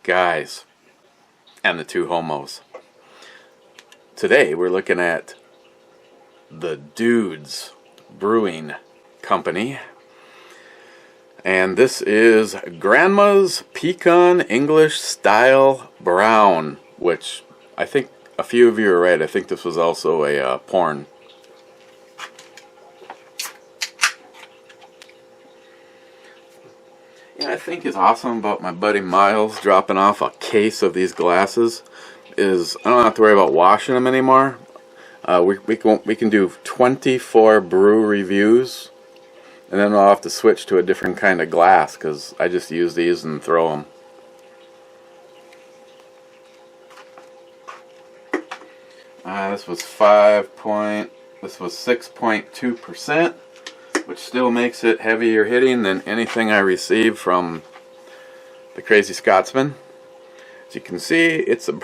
guys and the two homos. Today we're looking at the Dudes Brewing Company, and this is Grandma's Pecan English Style Brown, which I think a few of you are right. I think this was also a porn. Yeah, I think is awesome about my buddy Miles dropping off a case of these glasses is I don't have to worry about washing them anymore. We can do 24 brew reviews, and then I'll have to switch to a different kind of glass because I just use these and throw them. This was 6.2%, which still makes it heavier hitting than anything I received from the Crazy Scotsman. As you can see, it's a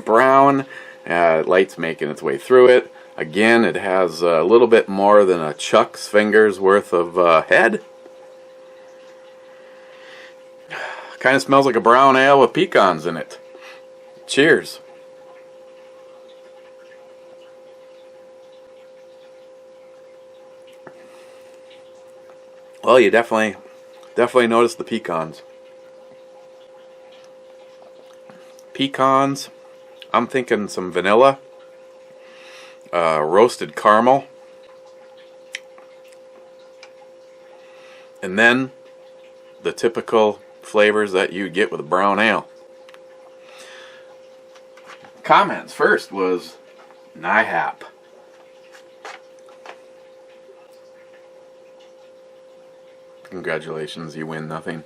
brown. Light's making its way through it. Again, it has a little bit more than a Chuck's finger's worth of head. Kind of smells like a brown ale with pecans in it. Cheers. Well, you definitely notice the pecans. Pecans, I'm thinking some vanilla, roasted caramel, and then the typical flavors that you get with a brown ale. Comments first was NIHAP. Congratulations, you win nothing.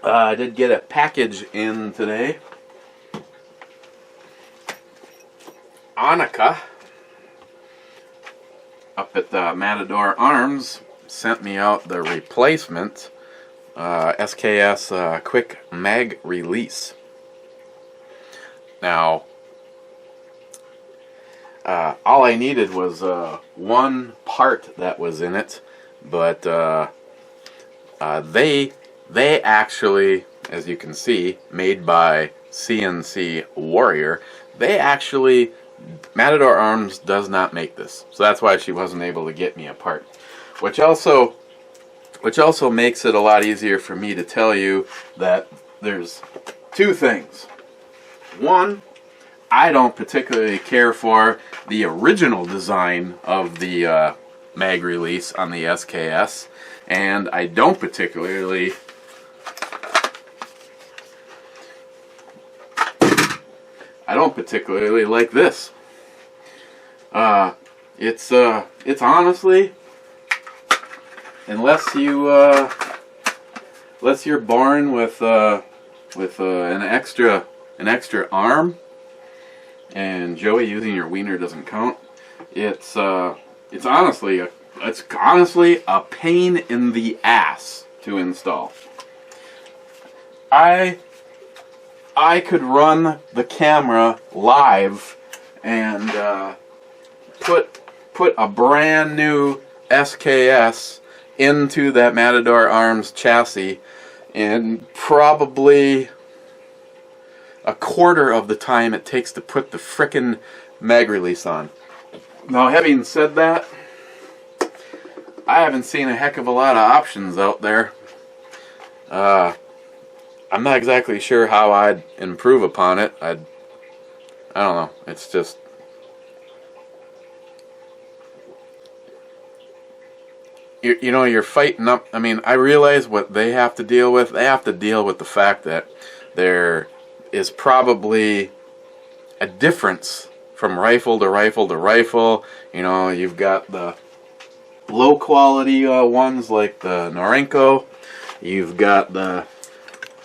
I did get a package in today. Annika up at the Matador Arms sent me out the replacement SKS Quick Mag Release. Now, all I needed was one part that was in it, but they actually, as you can see, made by CNC Warrior, Matador Arms does not make this, so that's why she wasn't able to get me a part. Which also makes it a lot easier for me to tell you that there's two things. One, I don't particularly care for the original design of the mag release on the SKS, and I don't particularly like this. It's honestly, unless you're born with an extra arm, and Joey, using your wiener doesn't count. It's honestly a pain in the ass to install. I could run the camera live and put a brand new SKS into that Matador Arms chassis in probably a quarter of the time it takes to put the frickin' mag release on. Now, having said that, I haven't seen a heck of a lot of options out there. I'm not exactly sure how I'd improve upon it. I don't know. It's just, you know, you're fighting up. I mean, I realize what they have to deal with. They have to deal with the fact that there is probably a difference from rifle to rifle to rifle. You know, you've got the low quality ones like the Norenko. You've got the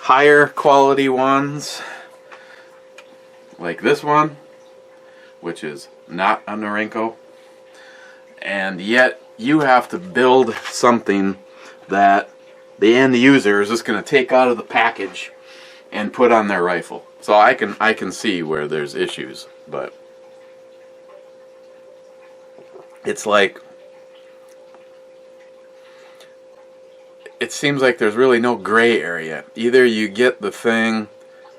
higher quality ones like this one, which is not a Norenko. And yet you have to build something that the end user is just going to take out of the package and put on their rifle. So I can see where there's issues, but it's like it seems like there's really no gray area. Either you get the thing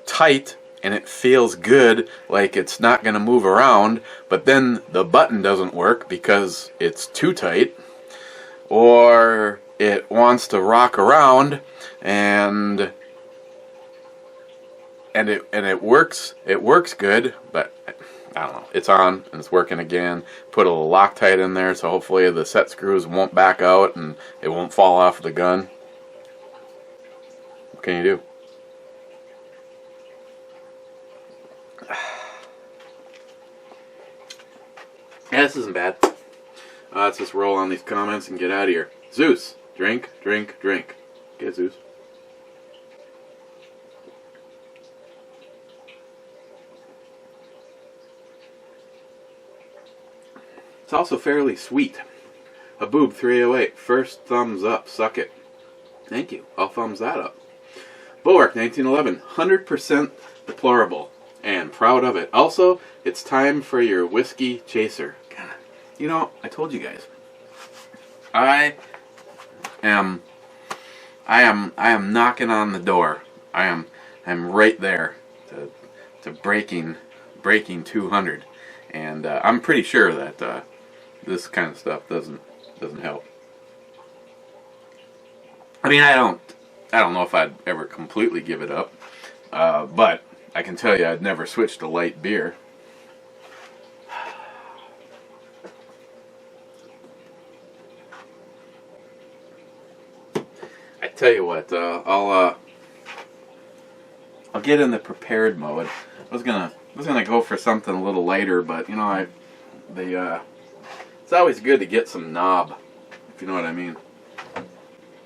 tight and it feels good, like it's not going to move around, but then the button doesn't work because it's too tight, or it wants to rock around and it works good, but I don't know, it's on and it's working again. Put a little Loctite in there, so hopefully the set screws won't back out and it won't fall off the gun. What can you do? Yeah, this isn't bad. Let's just roll on these comments and get out of here. Zeus, drink, drink, drink. Get Zeus. It's also fairly sweet. A boob 308. First thumbs up. Suck it. Thank you. I'll thumbs that up. Bulwark 1911. 100% deplorable. And proud of it. Also, it's time for your whiskey chaser. God, you know, I told you guys. I am knocking on the door. I'm right there to breaking 200, and I'm pretty sure that this kind of stuff doesn't help. I mean, I don't know if I'd ever completely give it up, but I can tell you I'd never switch to light beer. I tell you what, I'll get in the prepared mode. I was gonna go for something a little lighter, but you know, it's always good to get some knob, if you know what I mean.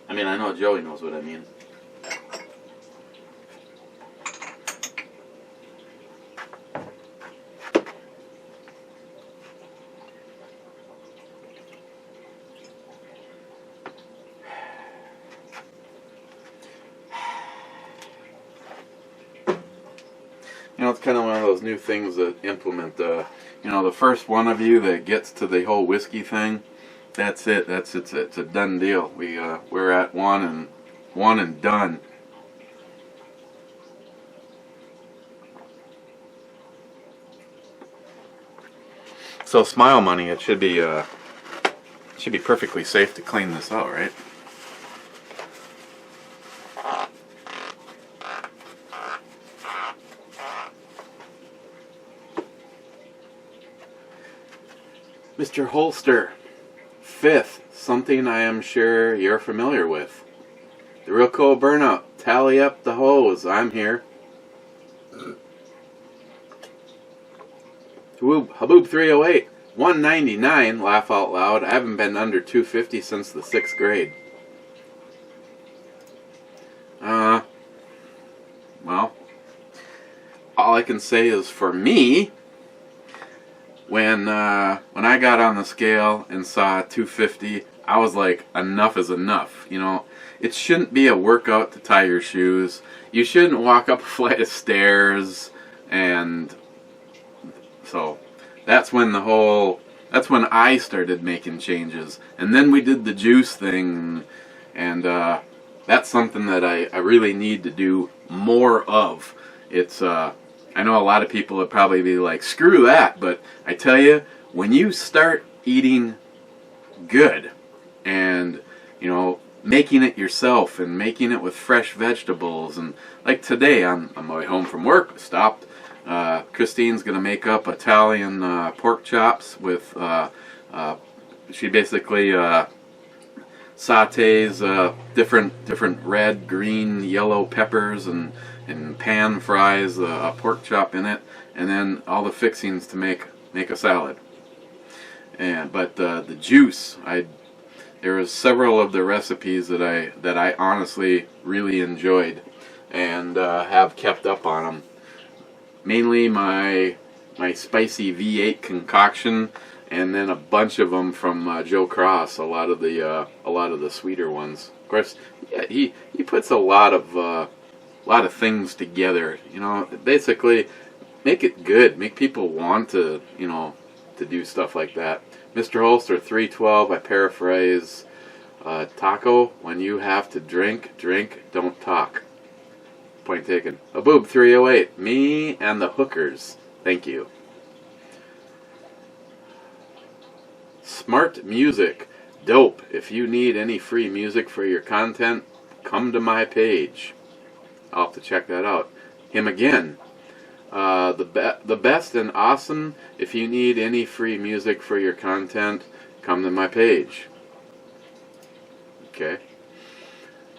I mean, I know Joey knows what I mean. You know, it's kind of one of those new things that implement, you know, the first one of you that gets to the whole whiskey thing, that's it. It's a done deal. We're at one and done. So Smile Money, it should be perfectly safe to clean this out, right? Mr. Holster, fifth, something I am sure you're familiar with. The Real Cool Burnout, tally up the hose, I'm here. Haboob 308, 199, laugh out loud. I haven't been under 250 since the 6th grade. Well, all I can say is for me, when I got on the scale and saw 250, I was like, enough is enough. You know, it shouldn't be a workout to tie your shoes. You shouldn't walk up a flight of stairs, and so that's when I started making changes. And then we did the juice thing, and that's something that I really need to do more of. It's I know a lot of people would probably be like, screw that, but I tell you, when you start eating good and, you know, making it yourself and making it with fresh vegetables, and like today on my way home from work, stopped, Christine's going to make up Italian pork chops with, she basically sautés different red, green, yellow peppers and pan fries a pork chop in it, and then all the fixings to make a salad. But the juice, there was several of the recipes that I honestly really enjoyed and have kept up on them. Mainly my spicy V8 concoction, and then a bunch of them from Joe Cross. A lot of the sweeter ones. Of course, yeah, he puts a lot of things together. You know, basically make it good, make people want to, you know, to do stuff like that. Mr. Holster 312, I paraphrase. Taco, when you have to drink, don't talk. Point taken. Aboob 308. Me and the hookers. Thank you. Smart music. Dope. If you need any free music for your content, come to my page. I'll have to check that out. Him again. The best and awesome. If you need any free music for your content, come to my page. Okay.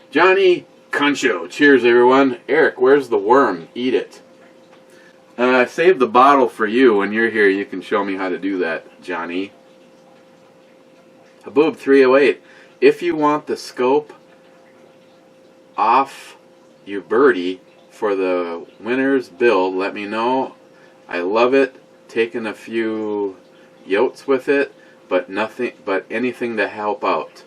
Johnny Concho. Cheers, everyone. Eric, where's the worm? Eat it. I saved the bottle for you. When you're here, you can show me how to do that, Johnny. Haboob 308. If you want the scope off you birdie for the winner's build, let me know. I love it. Taking a few yotes with it, but anything to help out.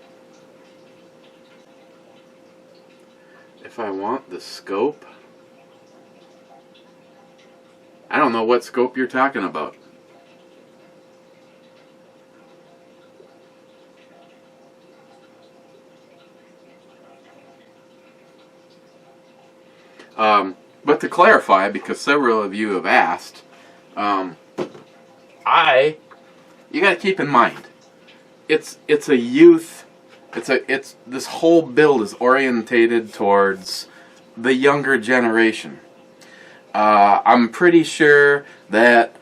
If I want the scope, I don't know what scope you're talking about. But to clarify, because several of you have asked, you got to keep in mind, it's a youth. This whole build is orientated towards the younger generation. I'm pretty sure that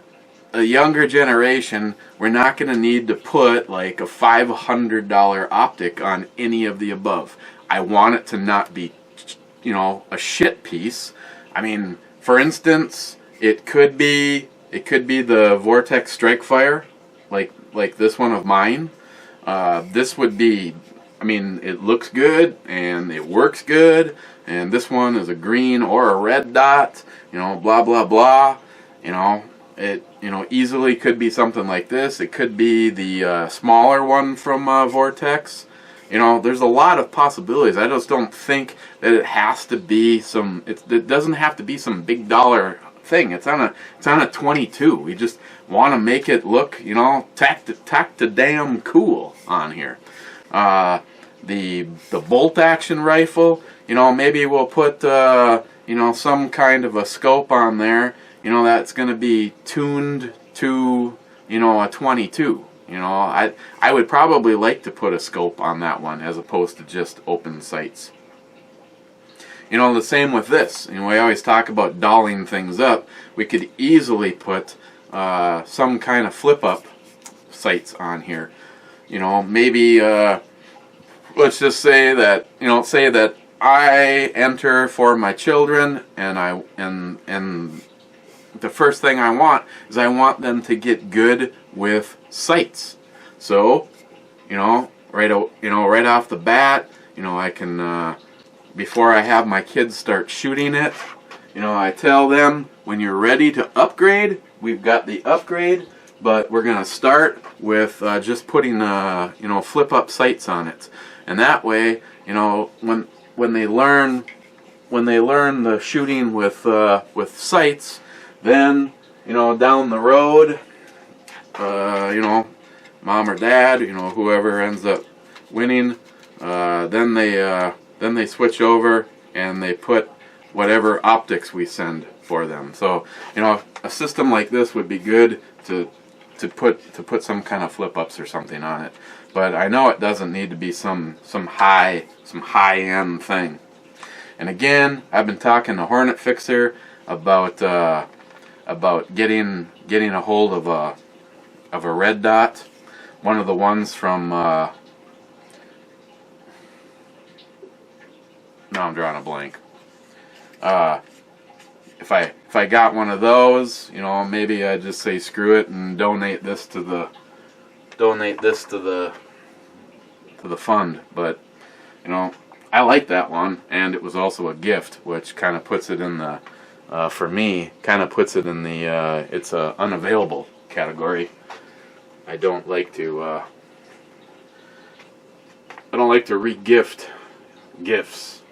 a younger generation, we're not going to need to put like a $500 optic on any of the above. I want it to not be, a shit piece. I mean, for instance, it could be the Vortex Strike Fire, like this one of mine. This would be, I mean, it looks good and it works good, and this one is a green or a red dot, blah blah blah. It easily could be something like this. It could be the smaller one from Vortex. There's a lot of possibilities. I just don't think that it has to be it doesn't have to be some big dollar thing. It's on a 22. We just want to make it look, tack to damn cool on here. The bolt action rifle, maybe we'll put some kind of a scope on there, that's going to be tuned to a 22. I would probably like to put a scope on that one as opposed to just open sights. The same with this. We always talk about dolling things up. We could easily put some kind of flip up sights on here. Maybe let's just say that I enter for my children, and the first thing I want is I want them to get good with sights. So, right off the bat, I can before I have my kids start shooting it, I tell them, when you're ready to upgrade, we've got the upgrade, but we're going to start with just putting flip up sights on it. And that way, when they learn the shooting with sights, then down the road, mom or dad, whoever ends up winning, then they switch over and they put whatever optics we send for them. So a system like this would be good to put some kind of flip ups or something on it. But I know it doesn't need to be some high end thing. And again, I've been talking to Hornet Fixer about getting a hold of a red dot, one of the ones from now I'm drawing a blank. If I got one of those, maybe I just say screw it and donate this to the fund. But I like that one, and it was also a gift, which kind of puts it in the for me, kind of puts it in the it's a unavailable category. I don't like to re-gift gifts.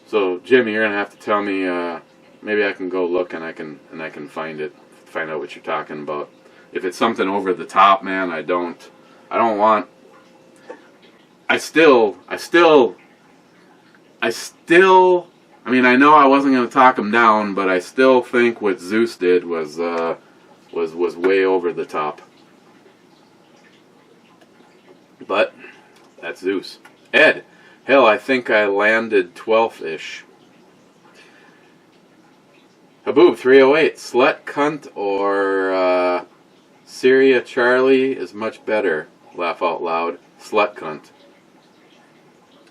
So Jimmy, you're gonna have to tell me. Maybe I can go look and I can find out what you're talking about. If it's something over the top, man, I don't want I still, I mean, I know I wasn't going to talk him down, but I still think what Zeus did was way over the top. But that's Zeus. Ed, hell, I think I landed 12th-ish. Haboob 308, slut, cunt, or Syria Charlie is much better. Laugh out loud. Slut, cunt.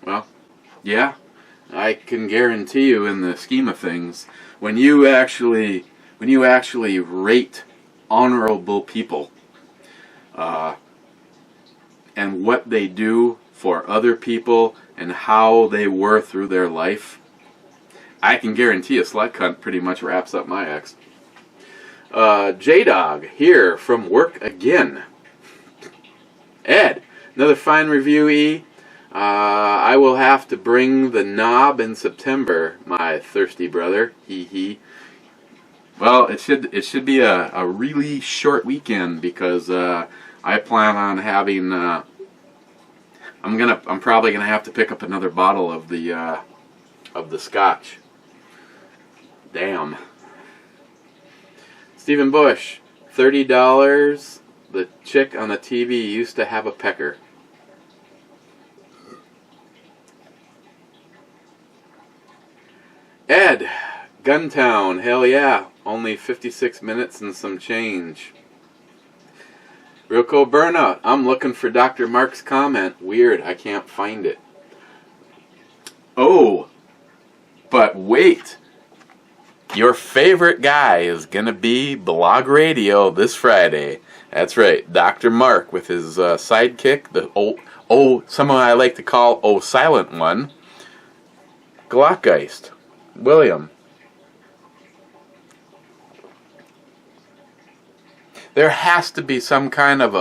Well, yeah, I can guarantee you, in the scheme of things, when you actually rate honorable people, and what they do for other people and how they were through their life, I can guarantee a slut cunt pretty much wraps up my ex. J-Dog here from work again. Ed, another fine review, E. I will have to bring the knob in September, my thirsty brother. Hee hee. Well, it should be a really short weekend, because I plan on having. I'm probably gonna have to pick up another bottle of the scotch. Damn. Stephen Bush, $30. The chick on the TV used to have a pecker. Ed, Guntown, hell yeah. Only 56 minutes and some change. Realco Burnout, I'm looking for Dr. Mark's comment. Weird, I can't find it. Oh, but wait. Your favorite guy is going to be Blog Radio this Friday. That's right, Dr. Mark with his sidekick, the someone I like to call silent one, Glockgeist, William. There has to be some kind of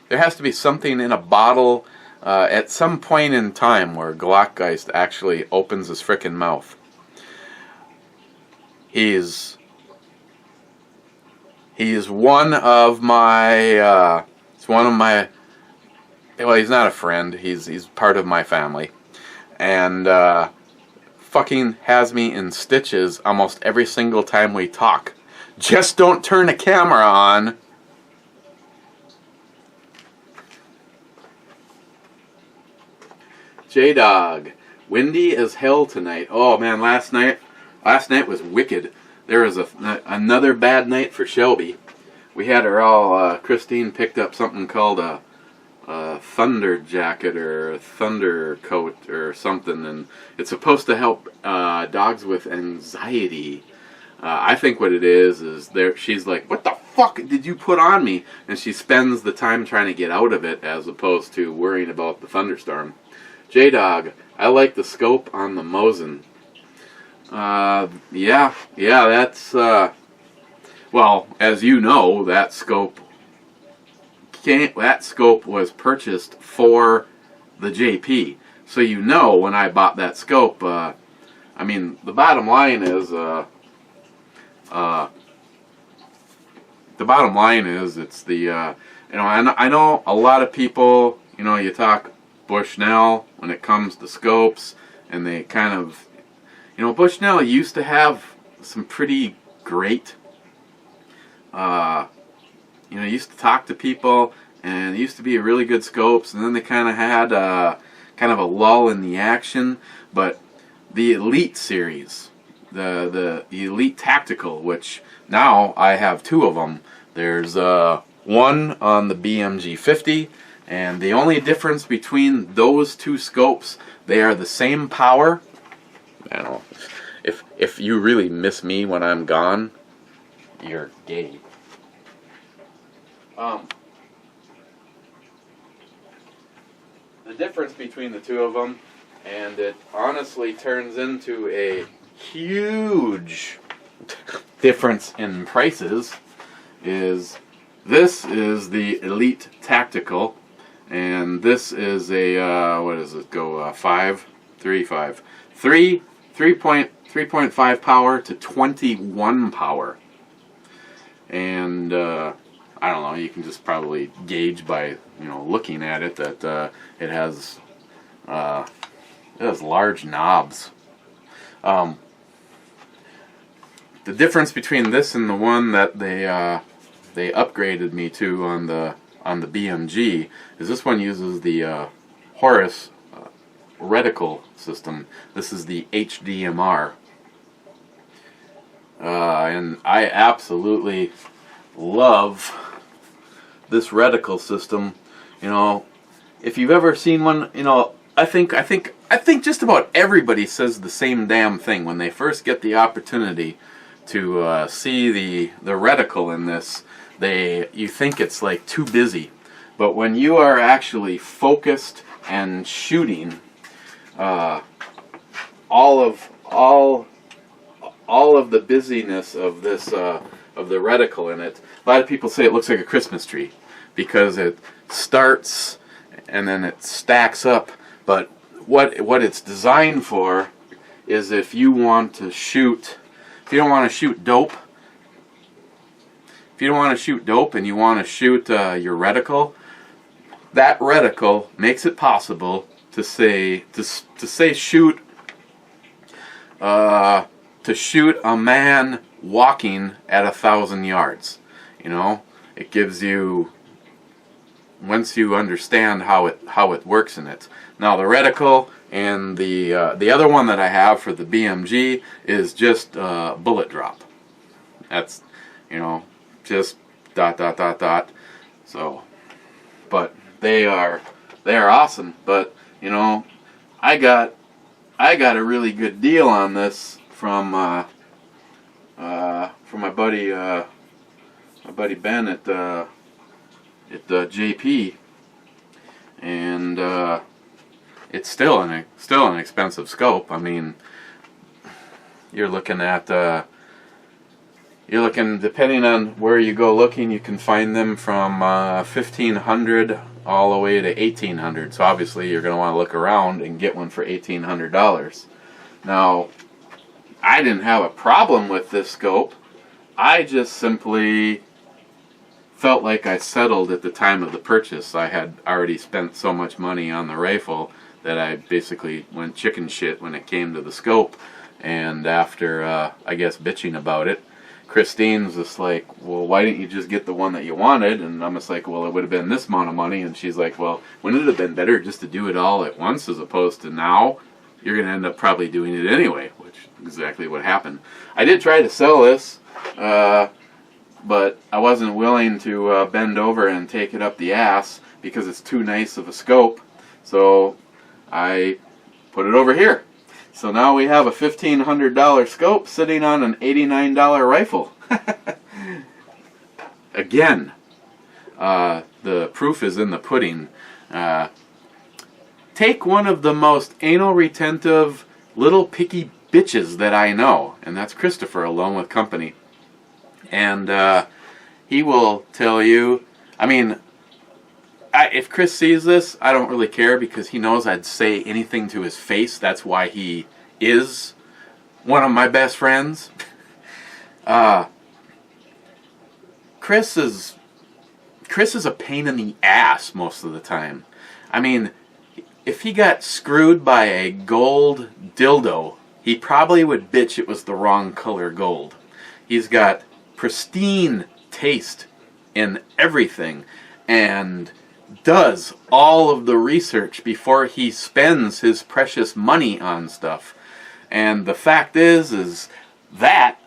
there has to be something in a bottle at some point in time where Glockgeist actually opens his frickin' mouth. He's one of my well, he's not a friend, he's part of my family, and fucking has me in stitches almost every single time we talk. Just don't turn the camera on. J-Dog, windy as hell tonight. Oh man, last night was wicked. There was another bad night for Shelby. We had her all, Christine picked up something called a thunder jacket or a thunder coat or something, and it's supposed to help dogs with anxiety. I think what it is there. She's like, "What the fuck did you put on me?" And she spends the time trying to get out of it as opposed to worrying about the thunderstorm. J-Dog, I like the scope on the Mosin. Yeah, that's, well, as you know, that scope was purchased for the JP. So you know, when I bought that scope, I mean, the bottom line is, it's the, you know, I know a lot of people, you know, you talk Bushnell when it comes to scopes, and they kind of, you know, Bushnell used to have some pretty great, you know, used to talk to people, and it used to be really good scopes, and then they kind of had kind of a lull in the action. But the Elite series, the Elite Tactical, which now I have two of them. There's one on the BMG 50, and the only difference between those two scopes, they are the same power. I don't know. If you really miss me when I'm gone, you're gay. The difference between the two of them, and it honestly turns into a huge difference in prices, is this is the Elite Tactical, and this is a, what does it go, 3.5 power to 21 power. And I don't know, you can just probably gauge by, you know, looking at it that it has It has large knobs. The difference between this and the one that they upgraded me to on the BMG is this one uses the Horus reticle system. This is the HDMR. And I absolutely love this reticle system. You know, if you've ever seen one, you know, I think just about everybody says the same damn thing when they first get the opportunity to see the reticle in this. You think it's like too busy, but when you are actually focused and shooting, all of the busyness of this of the reticle in it. A lot of people say it looks like a Christmas tree because it starts and then it stacks up. But what it's designed for is if you want to shoot, if you don't want to shoot dope, and you want to shoot your reticle, that reticle makes it possible to shoot a man walking at 1,000 yards. You know, it gives you, once you understand how it works in it. Now the reticle and the other one that I have for the BMG is just bullet drop. That's, you know, just ... So, but they are awesome. But you know, I got a really good deal on this from my buddy Ben at JP, and it's still an expensive scope. I mean, you're looking, depending on where you go looking, you can find them from $1,500 all the way to $1,800. So obviously you're going to want to look around and get one for $1,800. Now, I didn't have a problem with this scope. I just simply felt like I settled at the time of the purchase. I had already spent so much money on the rifle that I basically went chicken shit when it came to the scope. And after, I guess, bitching about it, Christine's just like, well, why didn't you just get the one that you wanted? And I'm just like, well, it would have been this amount of money. And she's like, well, wouldn't it have been better just to do it all at once as opposed to now? You're going to end up probably doing it anyway, which is exactly what happened. I did try to sell this, but I wasn't willing to bend over and take it up the ass because it's too nice of a scope. So I put it over here. So now we have a $1,500 scope sitting on an $89 rifle. Again, the proof is in the pudding. Take one of the most anal retentive little picky bitches that I know, and that's Christopher, along with company. And he will tell you, I mean, if Chris sees this, I don't really care because he knows I'd say anything to his face. That's why he is one of my best friends. Chris is a pain in the ass most of the time. I mean, if he got screwed by a gold dildo, he probably would bitch it was the wrong color gold. He's got pristine taste in everything and does all of the research before he spends his precious money on stuff. And the fact is that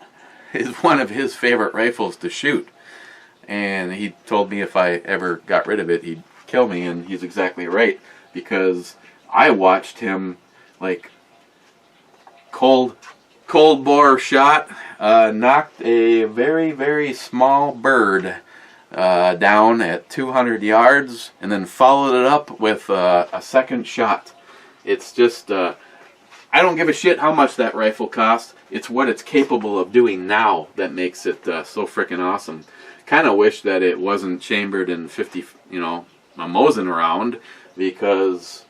is one of his favorite rifles to shoot. And he told me if I ever got rid of it, he'd kill me, and he's exactly right. Because I watched him, like, cold bore shot, knocked a very, very small bird down at 200 yards, and then followed it up with a second shot. It's just, I don't give a shit how much that rifle cost. It's what it's capable of doing now that makes it so frickin' awesome. Kind of wish that it wasn't chambered in 50, you know, a Mosin round, because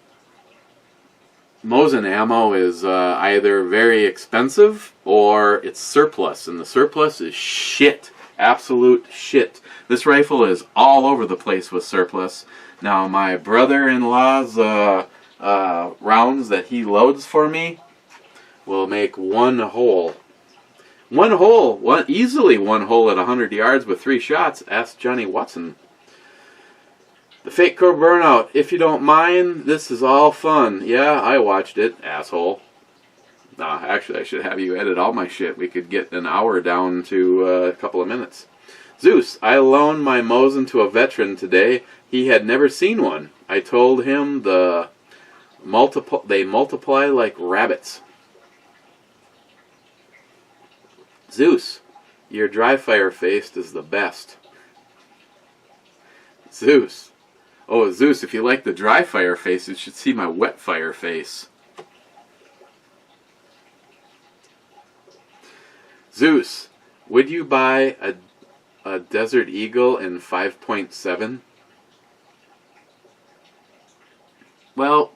Mosin ammo is either very expensive or it's surplus, and the surplus is shit. Absolute shit. This rifle is all over the place with surplus. Now, my brother-in-law's rounds that he loads for me will make one hole. Easily one hole at 100 yards with 3 shots. Ask Johnny Watson. The Fake Core Burnout. If you don't mind, this is all fun. Yeah, I watched it, asshole. Nah, actually, I should have you edit all my shit. We could get an hour down to a couple of minutes. Zeus, I loaned my Mosin to a veteran today. He had never seen one. I told him they multiply like rabbits. Zeus, your dry fire face is the best. Zeus. Oh, Zeus, if you like the dry fire face, you should see my wet fire face. Zeus, would you buy a Desert Eagle in 5.7? Well,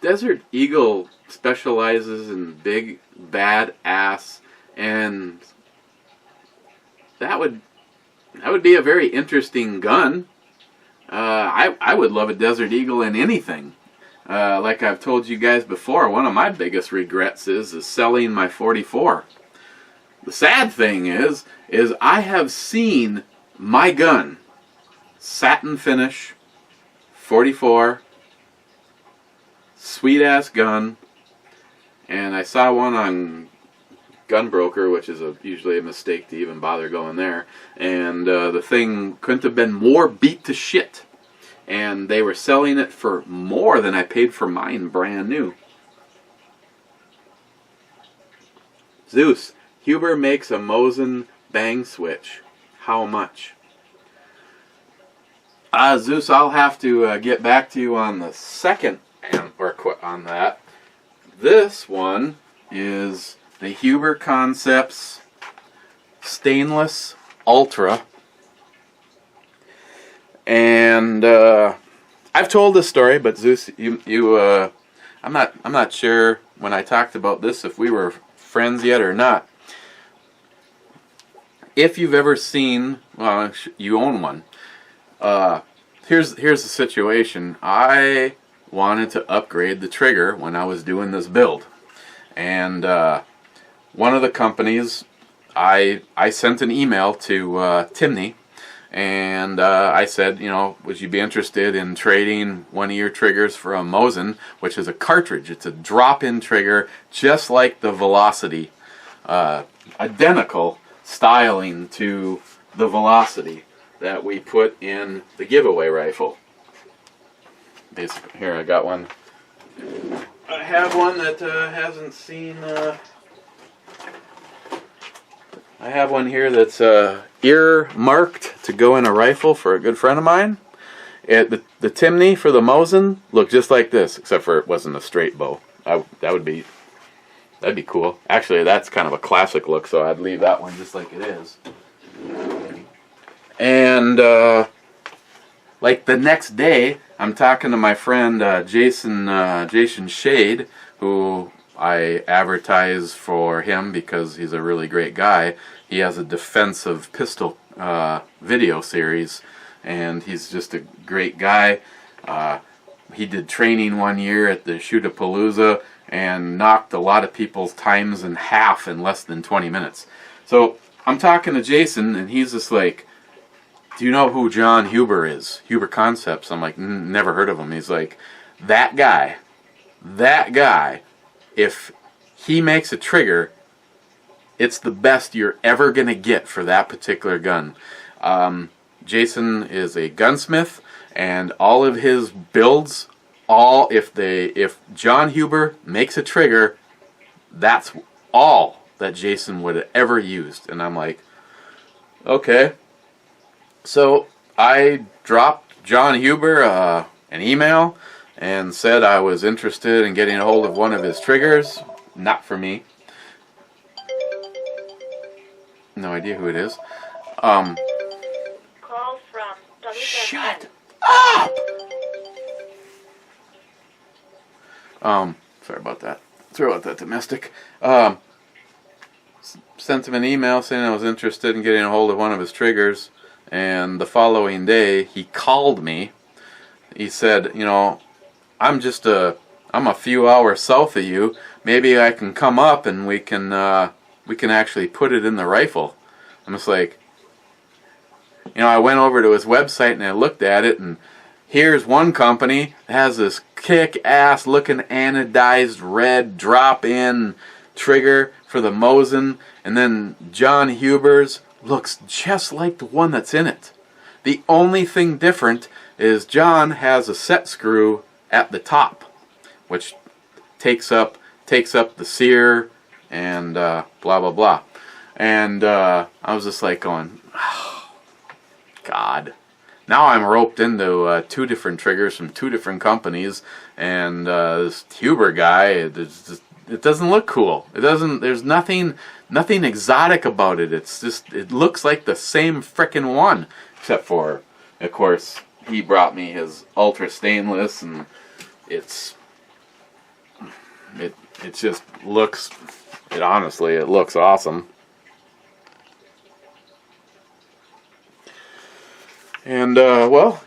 Desert Eagle specializes in big, bad ass, and that would be a very interesting gun. I would love a Desert Eagle in anything. Like I've told you guys before, one of my biggest regrets is selling my 44. The sad thing is I have seen my gun, satin finish, 44, sweet ass gun, and I saw one on Gunbroker, which is usually a mistake to even bother going there, and the thing couldn't have been more beat to shit, and they were selling it for more than I paid for mine brand new. Zeus, Huber makes a Mosin bang switch. How much? Zeus, I'll have to get back to you on the second on that. This one is the Huber Concepts Stainless Ultra, and I've told this story, but Zeus, I'm not sure when I talked about this if we were friends yet or not. If you've ever seen, well, you own one. Here's the situation. I wanted to upgrade the trigger when I was doing this build, and one of the companies, I sent an email to Timney, and I said, would you be interested in trading one of your triggers for a Mosin, which is a cartridge. It's a drop-in trigger, just like the Velocity, identical styling to the Velocity that we put in the giveaway rifle. Here, I got one. I have one that hasn't seen. I have one here that's ear-marked to go in a rifle for a good friend of mine. The Timney for the Mosin looked just like this, except for it wasn't a straight bow. That'd be cool. Actually, that's kind of a classic look, so I'd leave that one just like it is. And like the next day, I'm talking to my friend Jason Shade, who I advertise for him because he's a really great guy. He has a defensive pistol video series, and he's just a great guy. He did training one year at the Shoot-A-Palooza and knocked a lot of people's times in half in less than 20 minutes. So I'm talking to Jason, and he's just like, do you know who John Huber is? Huber Concepts. I'm like, never heard of him. He's like, that guy, if he makes a trigger, it's the best you're ever going to get for that particular gun. Jason is a gunsmith, and all of his builds, if John Huber makes a trigger, that's all that Jason would have ever used. And I'm like, okay. So I dropped John Huber an email and said I was interested in getting a hold of one of his triggers. Not for me. No idea who it is. Call from Shut up! Sorry about that. Throw out that domestic. Sent him an email saying I was interested in getting a hold of one of his triggers, and the following day he called me. He said, I'm a few hours south of you. Maybe I can come up and we can actually put it in the rifle. I'm just like, I went over to his website and I looked at it, and here's one company that has this kick-ass looking anodized red drop-in trigger for the Mosin, and then John Huber's looks just like the one that's in it. The only thing different is John has a set screw at the top, which takes up the sear and blah blah blah. And I was just like going, oh, God. Now I'm roped into 2 different triggers from 2 different companies, and this Huber guy, it doesn't look cool. It doesn't. There's nothing exotic about it. It's just, it looks like the same frickin' one, except for, of course, he brought me his ultra stainless, and it just looks. It looks awesome. And, well,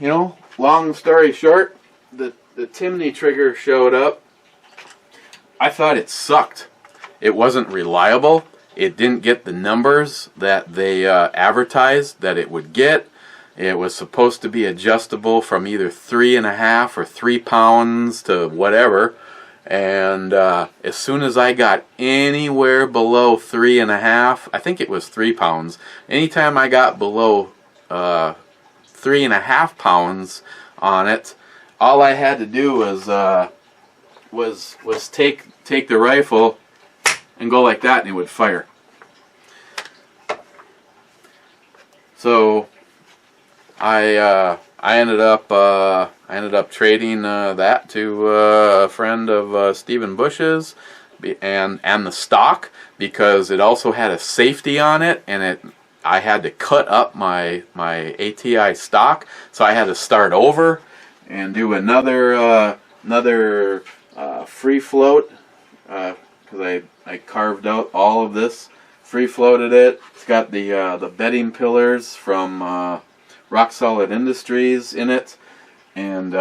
long story short, the Timney trigger showed up. I thought it sucked. It wasn't reliable. It didn't get the numbers that they advertised that it would get. It was supposed to be adjustable from either 3.5 or 3 pounds to whatever. And as soon as I got anywhere below 3.5, I think it was 3 pounds. Anytime I got below 3.5 pounds on it, all I had to do was take the rifle and go like that, and it would fire. So I ended up trading that to a friend of Stephen Bush's, and the stock, because it also had a safety on it, and I had to cut up my ATI stock, so I had to start over and do another free float, because I carved out all of this, free floated it. It's got the bedding pillars from Rock Solid Industries in it, and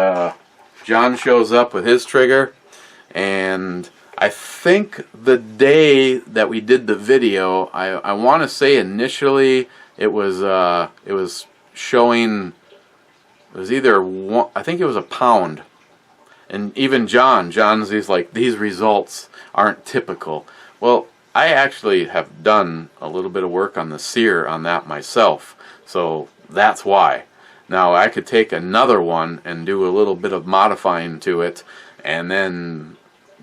John shows up with his trigger, and I think the day that we did the video, I want to say initially it was showing, it was either one, I think it was a pound, and even John's he's like, these results aren't typical. Well, I actually have done a little bit of work on the sear on that myself, so that's why. Now I could take another one and do a little bit of modifying to it, and then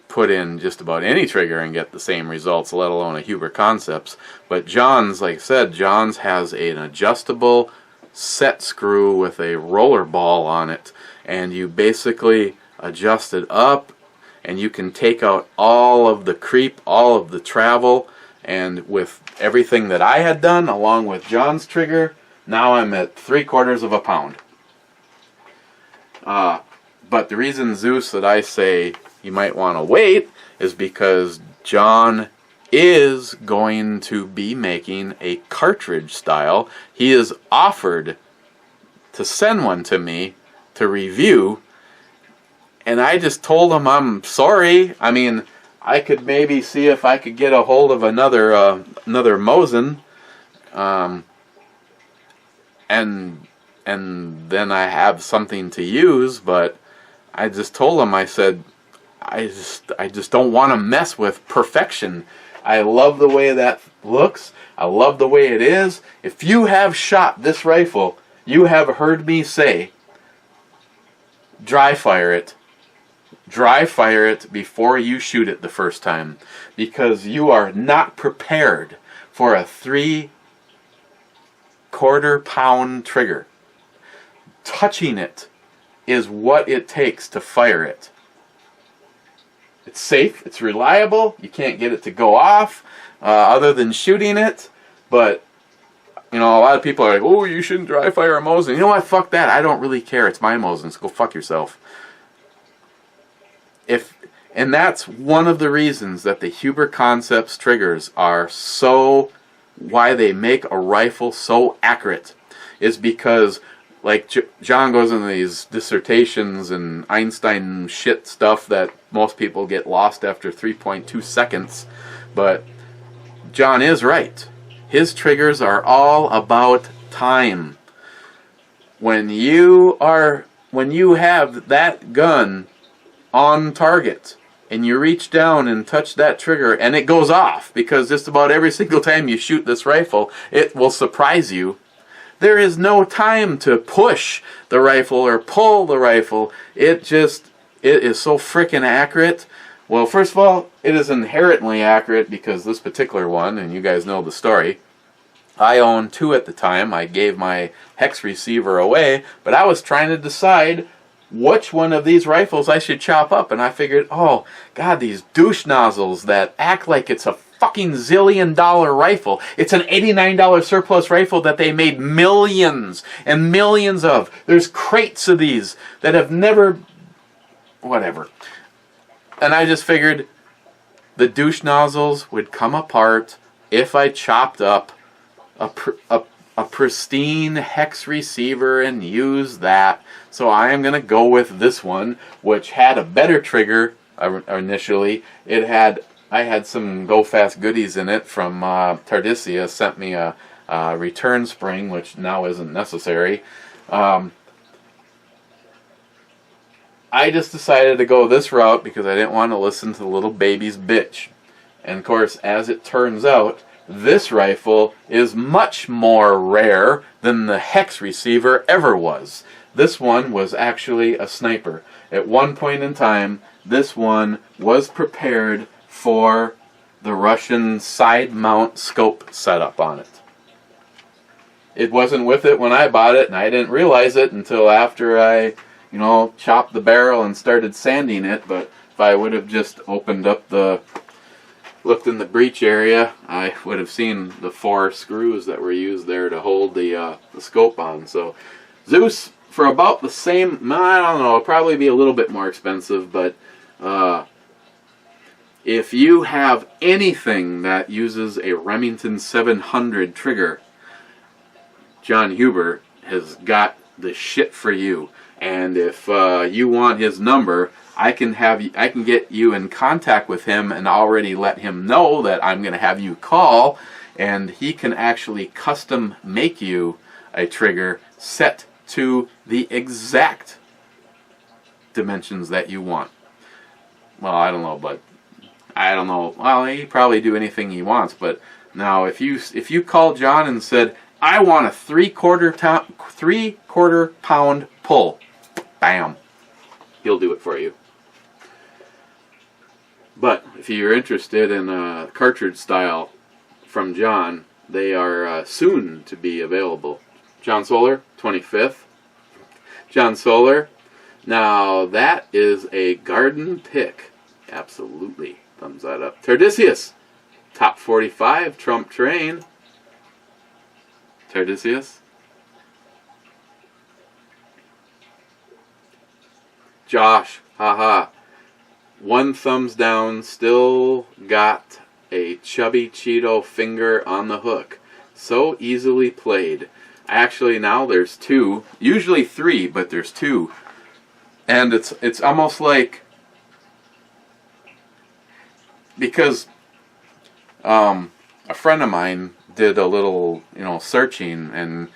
put in just about any trigger and get the same results, let alone a Huber Concepts. But John's, like I said, John's has an adjustable set screw with a roller ball on it, and you basically adjust it up, and you can take out all of the creep, all of the travel, and with everything that I had done along with John's trigger, now I'm at 3/4 pound. But the reason, Zeus, that I say you might want to wait is because John is going to be making a cartridge style. He has offered to send one to me to review, and I just told him I'm sorry. I mean, I could maybe see if I could get a hold of another Mosin, and then I have something to use. But I just told him, I said, I just don't want to mess with perfection. I love the way that looks. I love the way it is. If you have shot this rifle, you have heard me say, dry fire it. Dry fire it before you shoot it the first time, because you are not prepared for a 3/4 pound trigger. Touching it is what it takes to fire it. It's safe, it's reliable, you can't get it to go off other than shooting it, but a lot of people are like, oh, you shouldn't dry fire a Mosin. You know what, fuck that, I don't really care, it's my Mosin, so go fuck yourself. And that's one of the reasons that the Huber Concepts triggers are why they make a rifle so accurate, is because like John goes into these dissertations and Einstein shit stuff that most people get lost after 3.2 seconds. But John is right. His triggers are all about time. When you have that gun on target and you reach down and touch that trigger and it goes off, because just about every single time you shoot this rifle, it will surprise you. There is no time to push the rifle or pull the rifle. It is so freaking accurate. Well, first of all, it is inherently accurate because this particular one, and you guys know the story, I owned 2 at the time. I gave my hex receiver away, but I was trying to decide which one of these rifles I should chop up, and I figured, oh, God, these douche nozzles that act like it's a fucking $1,000,000,000 rifle. It's an $89 surplus rifle that they made millions and millions of. There's crates of these that have never... whatever. And I just figured the douche nozzles would come apart if I chopped up a pristine hex receiver and use that. So I am going to go with this one, which had a better trigger initially. I had some Go Fast goodies in it from Tardisia. Sent me a return spring, which now isn't necessary. I just decided to go this route because I didn't want to listen to the little baby's bitch. And of course, as it turns out, this rifle is much more rare than the hex receiver ever was. This one was actually a sniper. At one point in time, this one was prepared for the Russian side mount scope setup on it. It wasn't with it when I bought it, and I didn't realize it until after I, chopped the barrel and started sanding it. But if I would have just looked in the breech area, I would have seen the 4 screws that were used there to hold the scope on. So Zeus, for about the same, I don't know, it'll probably be a little bit more expensive, but if you have anything that uses a Remington 700 trigger, John Huber has got the shit for you. And if you want his number, I can get you in contact with him and already let him know that I'm going to have you call, and he can actually custom make you a trigger set to the exact dimensions that you want. Well, I don't know. Well, he probably do anything he wants. But now, if you call John and said, I want a 3/4 pound pull, bam, he'll do it for you. But if you're interested in a cartridge style from John, they are soon to be available. John Solar, 25th. John Solar. Now that is a garden pick. Absolutely. Thumbs that up. Tardisius. Top 45. Trump Train. Tardisius. Josh. Haha. 1 thumbs down. Still got a chubby Cheeto finger on the hook. So easily played. Actually, now there's 2. Usually 3, but there's 2. And it's almost like, because a friend of mine did a little, searching and,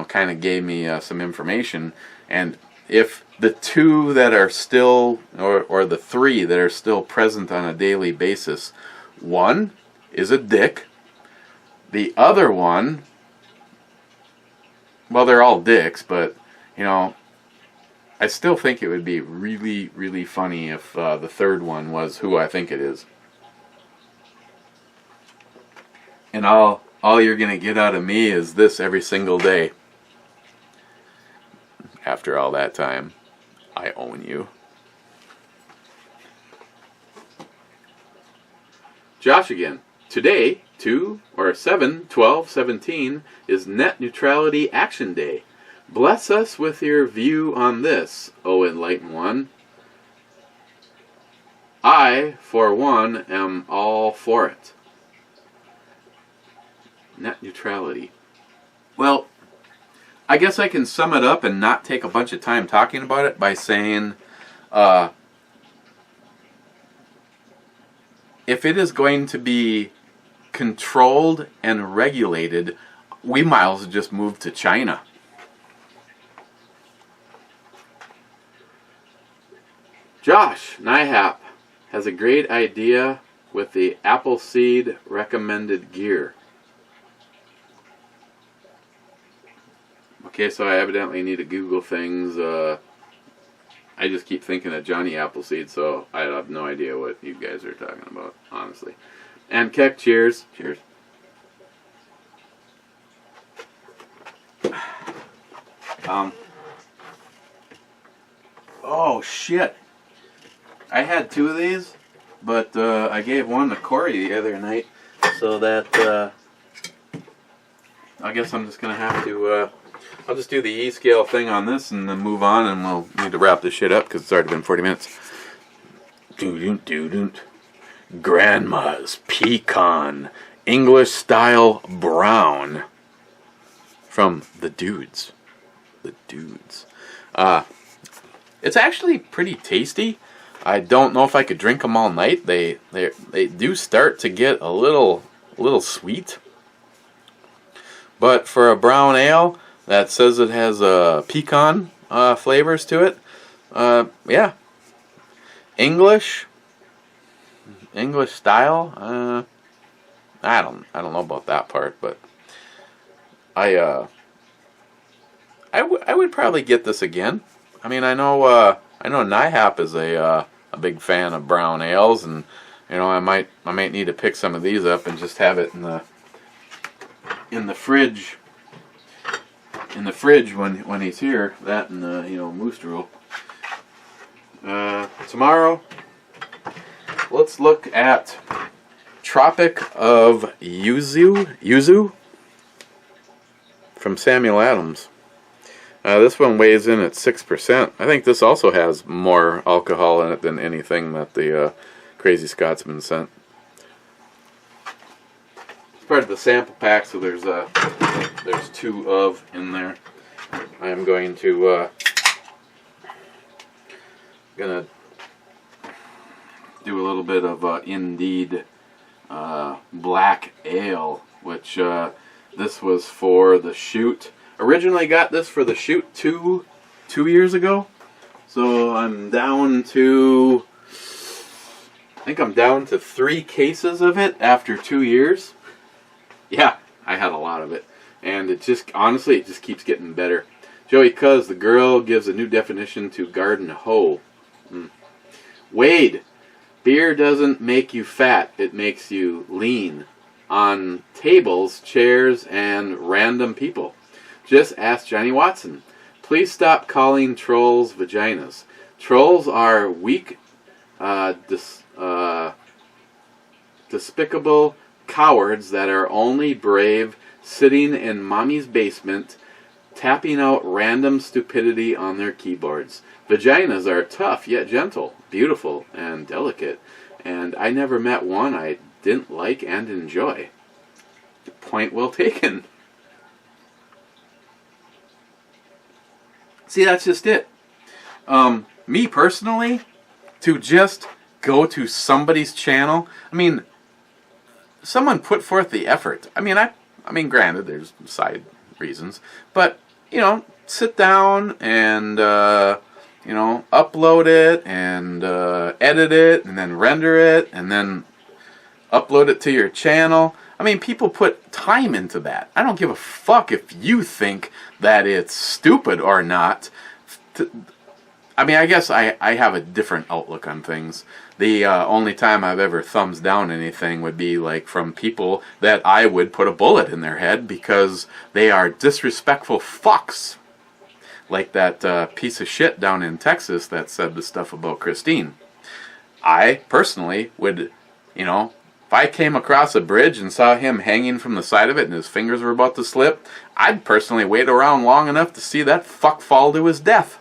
kind of gave me some information. And if the 2 that are still, or the 3 that are still present on a daily basis, one is a dick. The other one, well, they're all dicks, but, I still think it would be really, really funny if the third one was who I think it is. And all you're going to get out of me is this every single day. After all that time, I own you. Josh again. Today, 7/12/17 is Net Neutrality Action Day. Bless us with your view on this, O Enlightened One. I, for one, am all for it. Net neutrality. Well, I guess I can sum it up and not take a bunch of time talking about it by saying, if it is going to be controlled and regulated, we might as well just move to China. Josh Nyhap has a great idea with the Appleseed recommended gear. Okay, so I evidently need to Google things. I just keep thinking of Johnny Appleseed, so I have no idea what you guys are talking about, honestly. And Keck, cheers. Cheers. Oh, shit. I had 2 of these, but I gave one to Corey the other night, so that I guess I'm just going to have to, I'll just do the E-scale thing on this and then move on, and we'll need to wrap this shit up because it's already been 40 minutes. Grandma's Pecan English Style Brown from the Dudes. The Dudes. It's actually pretty tasty. I don't know if I could drink them all night. They do start to get a little sweet. But for a brown ale that says it has pecan flavors to it, yeah. English style. I don't know about that part, but I would probably get this again. I mean, I know Nyhap is a big fan of brown ales, and I might need to pick some of these up and just have it in the fridge. In the fridge when he's here. That and Moose Drool. Tomorrow, let's look at Tropic of Yuzu from Samuel Adams. This one weighs in at 6%. I think this also has more alcohol in it than anything that the Crazy Scotsman sent. It's part of the sample pack, so there's 2 of in there. I am going to gonna do a little bit of Indeed Black Ale, which this was for the shoot. Originally got this for the shoot two years ago, so I'm down to, I think I'm down to 3 cases of it after 2 years. Yeah, I had a lot of it, and it just, honestly, it just keeps getting better. Joey Cuz, the girl, gives a new definition to garden hoe. Wade, beer doesn't make you fat, it makes you lean on tables, chairs, and random people. Just ask Johnny Watson. Please stop calling trolls vaginas. Trolls are weak, despicable cowards that are only brave sitting in mommy's basement tapping out random stupidity on their keyboards. Vaginas are tough yet gentle, beautiful and delicate, and I never met one I didn't like and enjoy. Point well taken. See, that's just it. Me personally, to just go to somebody's channel, I mean, someone put forth the effort. I mean, granted, there's side reasons, but, sit down and, upload it and edit it and then render it and then upload it to your channel. I mean, people put time into that. I don't give a fuck if you think that it's stupid or not. I mean, I guess I have a different outlook on things. The only time I've ever thumbs down anything would be like from people that I would put a bullet in their head because they are disrespectful fucks. Like that piece of shit down in Texas that said the stuff about Christine. I personally would, if I came across a bridge and saw him hanging from the side of it and his fingers were about to slip, I'd personally wait around long enough to see that fuck fall to his death.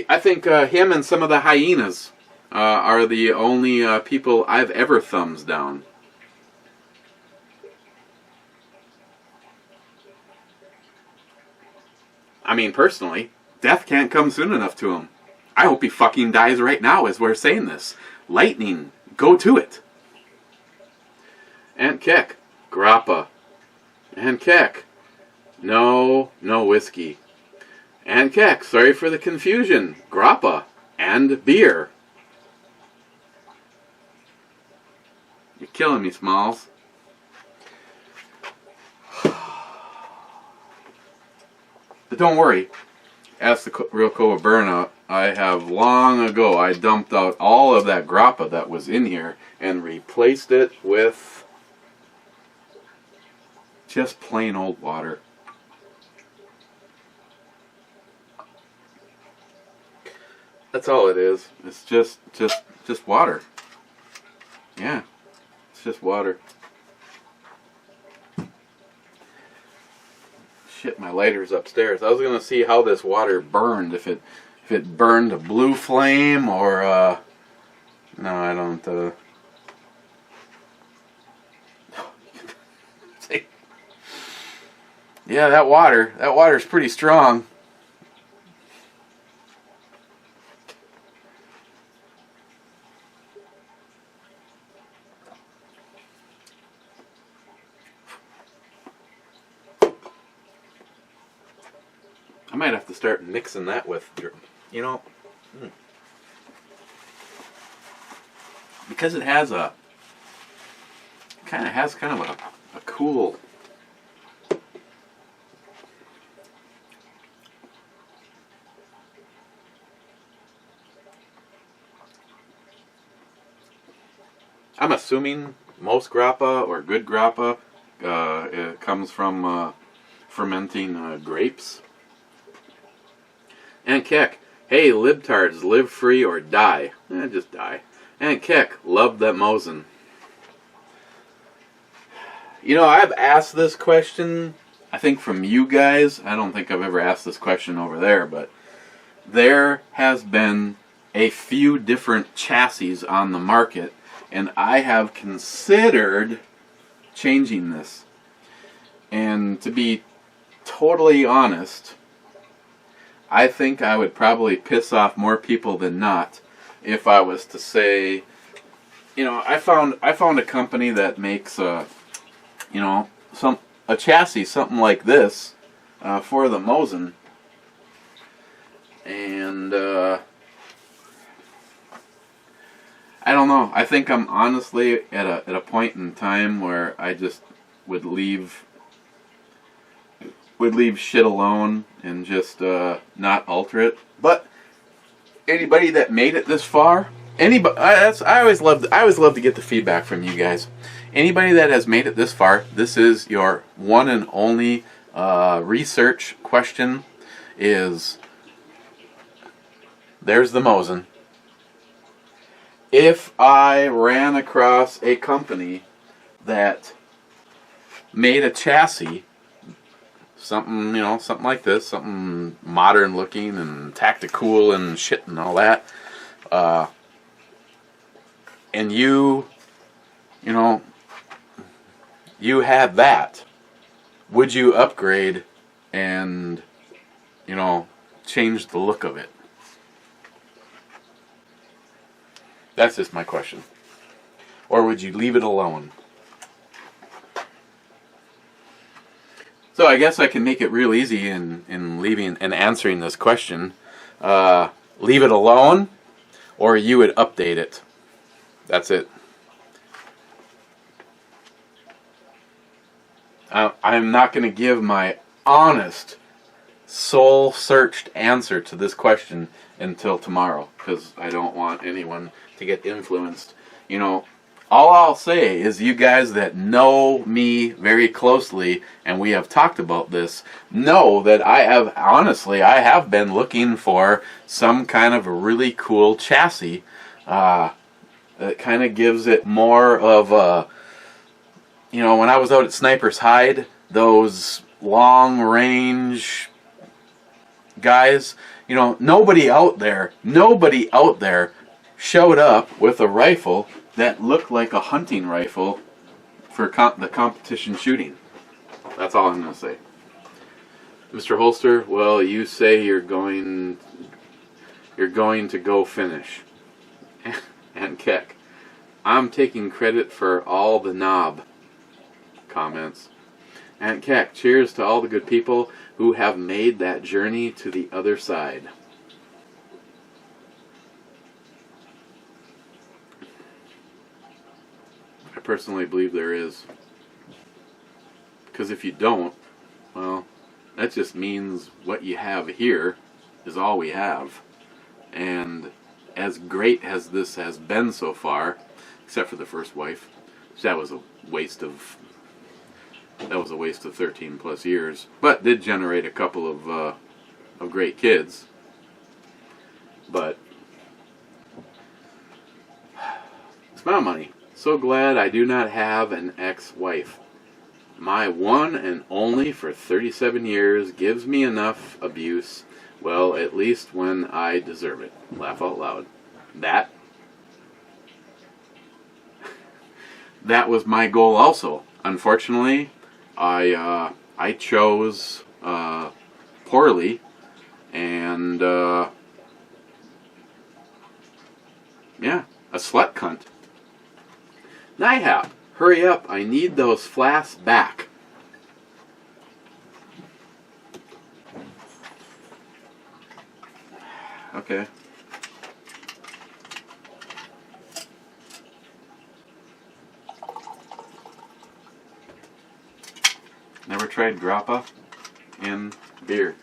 I think him and some of the hyenas are the only people I've ever thumbs down. I mean, personally, death can't come soon enough to him. I hope he fucking dies right now as we're saying this. Lightning, go to it. And Keck, grappa. And Keck, no whiskey. And Keck, sorry for the confusion, grappa and beer. You're killing me, Smalls. But don't worry, ask the Real Cova Burnout. I have long ago, I dumped out all of that grappa that was in here and replaced it with just plain old water. That's all it is. It's just water. Yeah, it's just water. Shit, my lighter's upstairs. I was gonna see how this water burned. If it burned a blue flame or no, I don't. See? Yeah, that water's pretty strong. I might have to start mixing that with, you know, because it has a kind of a cool. I'm assuming most grappa or good grappa it comes from fermenting grapes. And Keck, hey libtards, live free or die. Just die. And Keck, love that Mosin. You know, I've asked this question, I think from you guys. I don't think I've ever asked this question over there, but there has been a few different chassis on the market, and I have considered changing this. And to be totally honest, I think I would probably piss off more people than not if I was to say, you know, I found a company that makes a chassis, something like this, for the Mosin, and I don't know. I think I'm honestly at a point in time where I just would leave shit alone and just not alter it. But anybody that made it this far, I always love to get the feedback from you guys. Anybody that has made it this far, this is your one and only research question. Is there's the Mosin. If I ran across a company that made a chassis, something like this, something modern looking and tactical and shit and all that, and you had that, would you upgrade and change the look of it? That's just my question. Or would you leave it alone? So I guess I can make it real easy in leaving and answering this question. Leave it alone, or you would update it. That's it. I'm not going to give my honest, soul-searched answer to this question until tomorrow, because I don't want anyone to get influenced. All I'll say is you guys that know me very closely, and we have talked about this, know that I have been looking for some kind of a really cool chassis that kind of gives it more of a, when I was out at Sniper's Hide, those long range guys, nobody out there showed up with a rifle that looked like a hunting rifle for the competition shooting. That's all I'm going to say. Mr. Holster, well, you say you're going to go finish. And Keck, I'm taking credit for all the knob comments. And Keck, cheers to all the good people who have made that journey to the other side. I personally believe there is. Because if you don't, well, that just means what you have here is all we have. And as great as this has been so far, except for the first wife, that was a waste of 13 plus years, but did generate a couple of great kids. But it's my money. So glad I do not have an ex-wife. My one and only for 37 years gives me enough abuse, well, at least when I deserve it. Laugh out loud. That was my goal also. Unfortunately, I chose poorly, and yeah, a slut cunt. Nihap, hurry up, I need those flasks back. Okay. Never tried grappa in beer.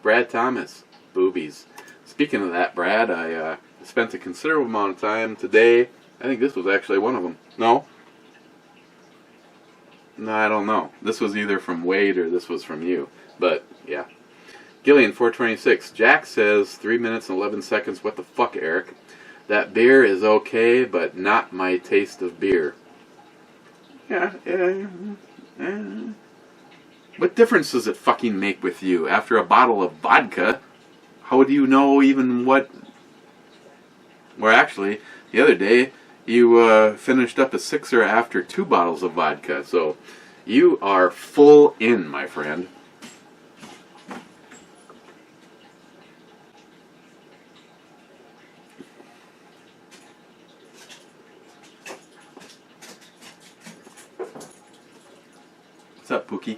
Brad Thomas, boobies. Speaking of that, Brad, I spent a considerable amount of time today. I think this was actually one of them. No, I don't know. This was either from Wade or this was from you. But, yeah. Gillian, 426. Jack says 3 minutes and 11 seconds. What the fuck, Eric? That beer is okay, but not my taste of beer. Yeah. What difference does it fucking make with you? After a bottle of vodka, how do you know even what... Well, actually, the other day, you finished up a sixer after 2 bottles of vodka. So, you are full in, my friend. What's up, Pookie?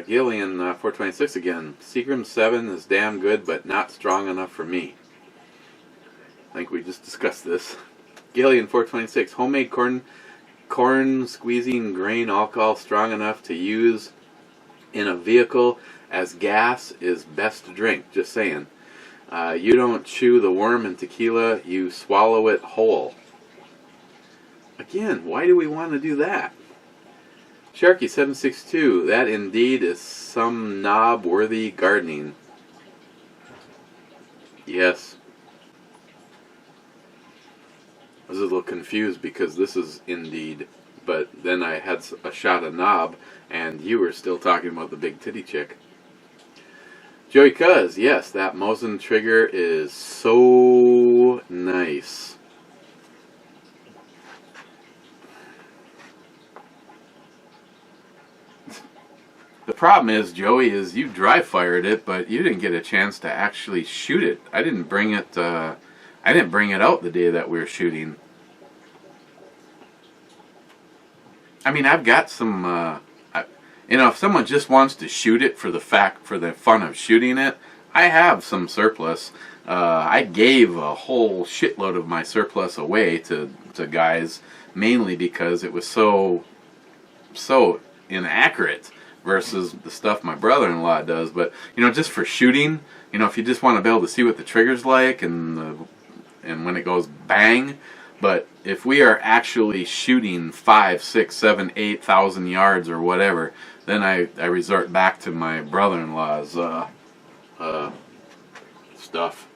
Gillian, 426 again. Seagram 7 is damn good, but not strong enough for me. I think we just discussed this. Gillian, 426. Homemade corn squeezing grain alcohol strong enough to use in a vehicle as gas is best to drink. Just saying. You don't chew the worm in tequila, you swallow it whole. Again, why do we want to do that? Sharky762, that indeed is some knob-worthy gardening. Yes. I was a little confused because this is indeed, but then I had a shot of knob, and you were still talking about the big titty chick. Joey Cuz, yes, that Mosin trigger is so nice. The problem is, Joey, is you dry fired it, but you didn't get a chance to actually shoot it. I didn't bring it out the day that we were shooting. I mean, I've got some, if someone just wants to shoot it for the fun of shooting it, I have some surplus. I gave a whole shitload of my surplus away to guys, mainly because it was so inaccurate versus the stuff my brother-in-law does. But, just for shooting, if you just want to be able to see what the trigger's like and when it goes bang. But if we are actually shooting 5, 6, 7, 8,000 yards or whatever, then I resort back to my brother-in-law's stuff.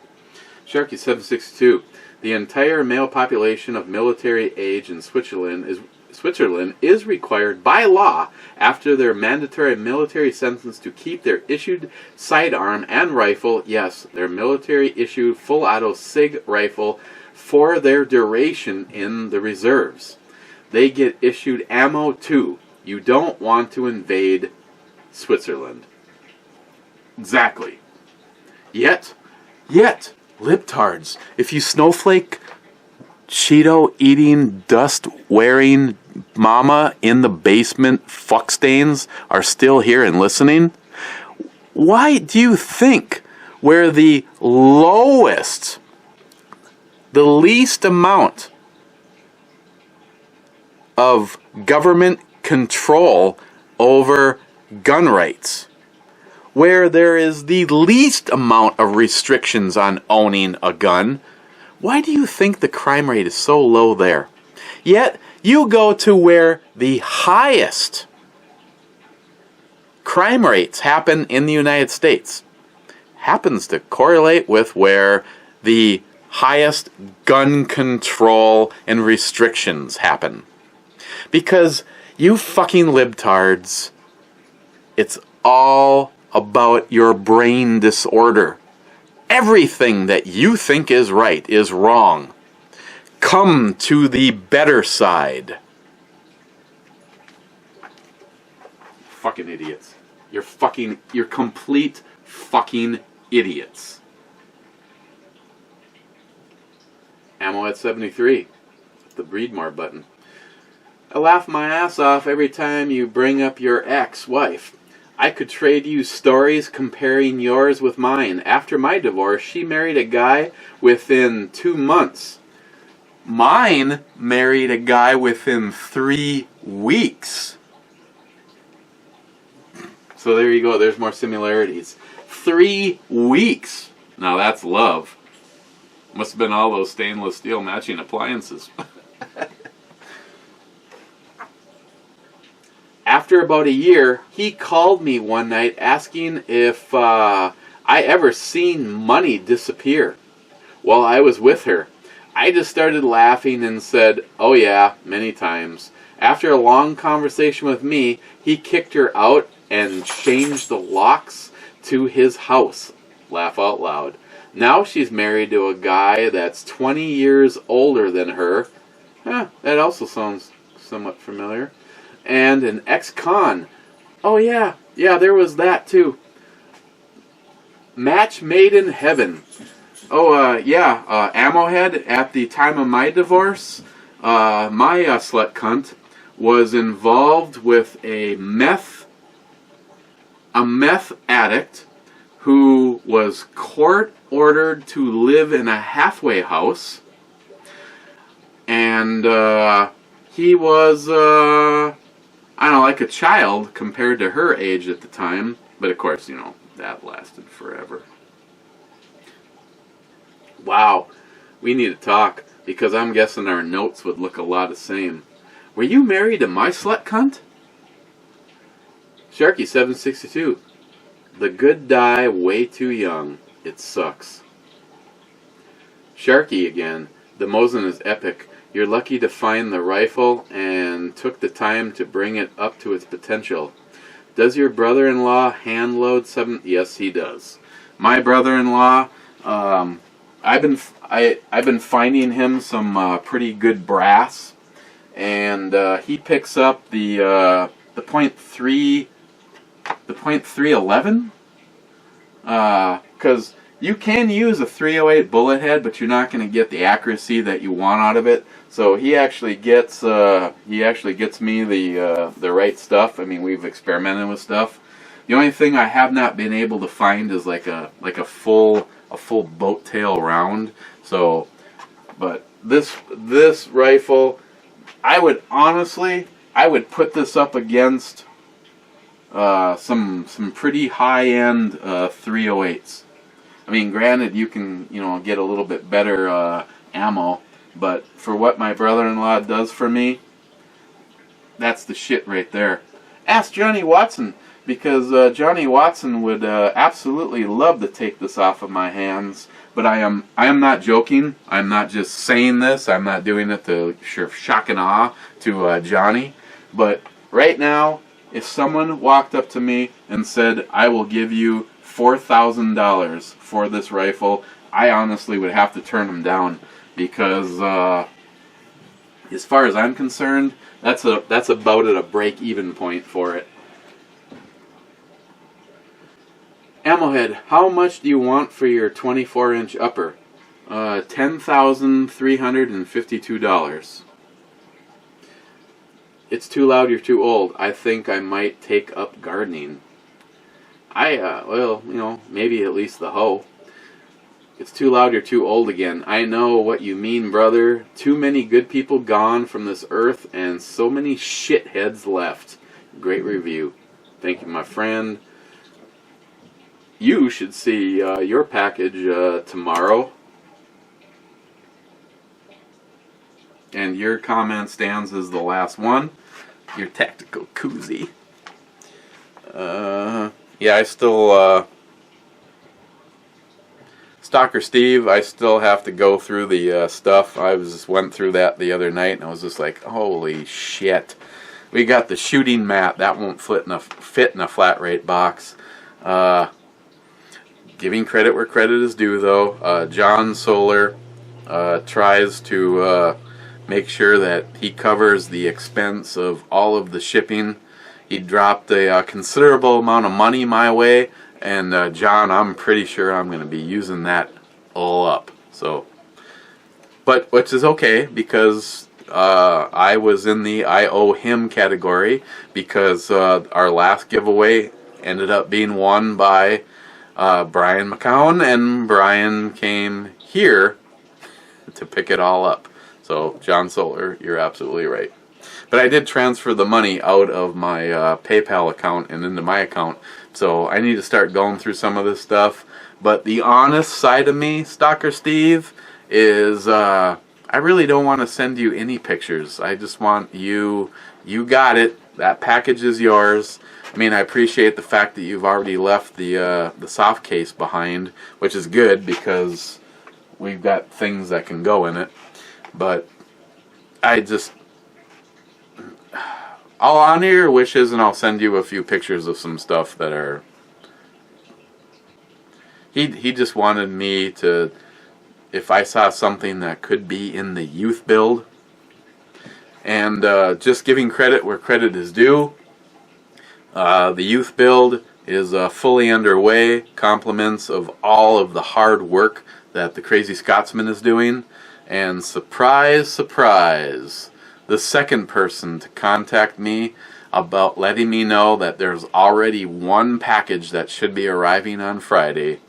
Sharky762. The entire male population of military age in Switzerland Switzerland is required by law after their mandatory military sentence to keep their issued sidearm and rifle, yes, their military issued full auto SIG rifle, for their duration in the reserves. They get issued ammo too. You don't want to invade Switzerland. Exactly. Yet, libtards, if you snowflake Cheeto eating, dust wearing mama in the basement fuckstains are still here and listening, why do you think we're the lowest, the least amount of government control over gun rights, where there is the least amount of restrictions on owning a gun? Why do you think the crime rate is so low there? Yet, you go to where the highest crime rates happen in the United States. Happens to correlate with where the highest gun control and restrictions happen. Because you fucking libtards, it's all about your brain disorder. Everything that you think is right is wrong. Come to the better side. Fucking idiots. You're complete fucking idiots. Ammo at 73. The breed more button. I laugh my ass off every time you bring up your ex-wife. I could trade you stories comparing yours with mine. After my divorce, she married a guy within 2 months. Mine married a guy within 3 weeks. So there you go. There's more similarities. 3 weeks. Now that's love. Must have been all those stainless steel matching appliances. After about a year, he called me one night asking if I ever seen money disappear while I was with her. I just started laughing and said, "Oh yeah, many times." After a long conversation with me, he kicked her out and changed the locks to his house. Laugh out loud. Now she's married to a guy that's 20 years older than her. That also sounds somewhat familiar. And an ex-con. Oh yeah, there was that too. Match made in heaven. Ammo head. At the time of my divorce, my slut cunt was involved with a meth addict who was court ordered to live in a halfway house, and he was like a child compared to her age at the time, but of course, that lasted forever. Wow, we need to talk, because I'm guessing our notes would look a lot the same. Were you married to my slut cunt? Sharky762. The good die way too young. It sucks. Sharky again. The Mosin is epic. You're lucky to find the rifle and took the time to bring it up to its potential. Does your brother-in-law hand load 7? Yes, he does. My brother-in-law, I've been finding him some pretty good brass, and he picks up the .3, the .311, because you can use a 308 bullet head, but you're not going to get the accuracy that you want out of it. So he actually gets me the right stuff. I mean, we've experimented with stuff. The only thing I have not been able to find is like a full boat tail round. So, but this rifle, I would put this up against some pretty high end 308s. I mean, granted, you can get a little bit better ammo, but for what my brother-in-law does for me, that's the shit right there. Ask Johnny Watson. because Johnny Watson would absolutely love to take this off of my hands. But I am not joking. I'm not just saying this. I'm not doing it to shock and awe to Johnny. But right now, if someone walked up to me and said, I will give you $4,000 for this rifle, I honestly would have to turn them down. Because as far as I'm concerned, that's about at a break-even point for it. Ammohead, how much do you want for your 24-inch upper? $10,352. It's too loud, you're too old. I think I might take up gardening. Well, you know, maybe at least the hoe. It's too loud, you're too old again. I know what you mean, brother. Too many good people gone from this earth and so many shitheads left. Great review. Thank you, my friend. You should see your package tomorrow. And your comment stands as the last one. Your tactical koozie. Yeah, I still... Stalker Steve, I still have to go through the stuff. I just went through that the other night, and I was just like, holy shit. We got the shooting mat. That won't fit in a flat rate box. Giving credit where credit is due, though. John Solar tries to make sure that he covers the expense of all of the shipping. He dropped a considerable amount of money my way, and John, I'm pretty sure I'm going to be using that all up. So, but which is okay, because I was in the I owe him category, because our last giveaway ended up being won by Brian McCown, and Brian came here to pick it all up. So, John Solar, you're absolutely right. But I did transfer the money out of my PayPal account and into my account, so I need to start going through some of this stuff. But the honest side of me, Stalker Steve, is I really don't want to send you any pictures. I just want you got it. That package is yours. I mean, I appreciate the fact that you've already left the soft case behind, which is good because we've got things that can go in it. But I'll honor your wishes, and I'll send you a few pictures of some stuff that are... He just wanted me to, if I saw something that could be in the youth build, and just giving credit where credit is due, the youth build is fully underway. Compliments of all of the hard work that the Crazy Scotsman is doing. And surprise, surprise, the second person to contact me about letting me know that there's already one package that should be arriving on Friday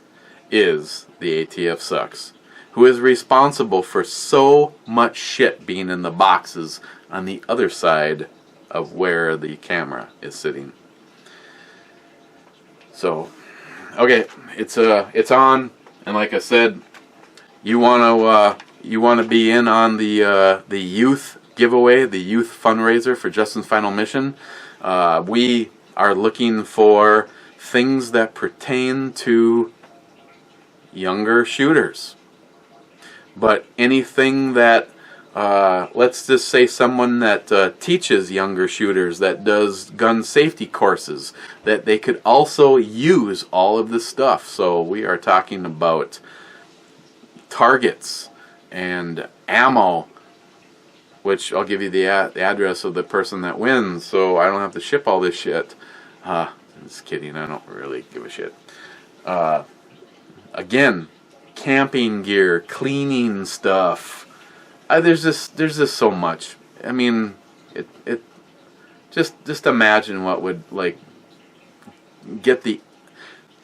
is the ATF Sucks, who is responsible for so much shit being in the boxes on the other side of where the camera is sitting. So, okay, it's on, and like I said, you want to be in on the youth giveaway, the youth fundraiser for Justin's Final Mission. We are looking for things that pertain to younger shooters, but anything that let's just say someone that teaches younger shooters, that does gun safety courses, that they could also use all of this stuff. So we are talking about targets and ammo, which I'll give you the address of the person that wins, so I don't have to ship all this shit. Just kidding, I don't really give a shit. Again, camping gear, cleaning stuff. There's just so much. I mean, it just imagine what would like get the.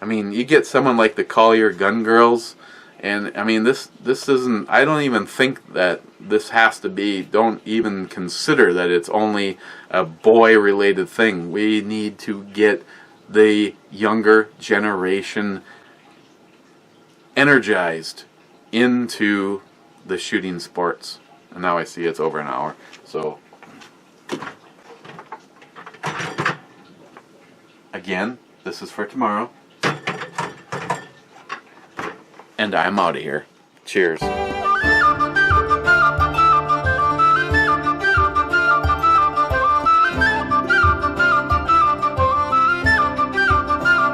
I mean, you get someone like the Collier Gun Girls, and I mean this isn't. I don't even think that this has to be. Don't even consider that it's only a boy-related thing. We need to get the younger generation energized into the shooting sports. And now I see it's over an hour, so again, this is for tomorrow. And I'm out of here. Cheers.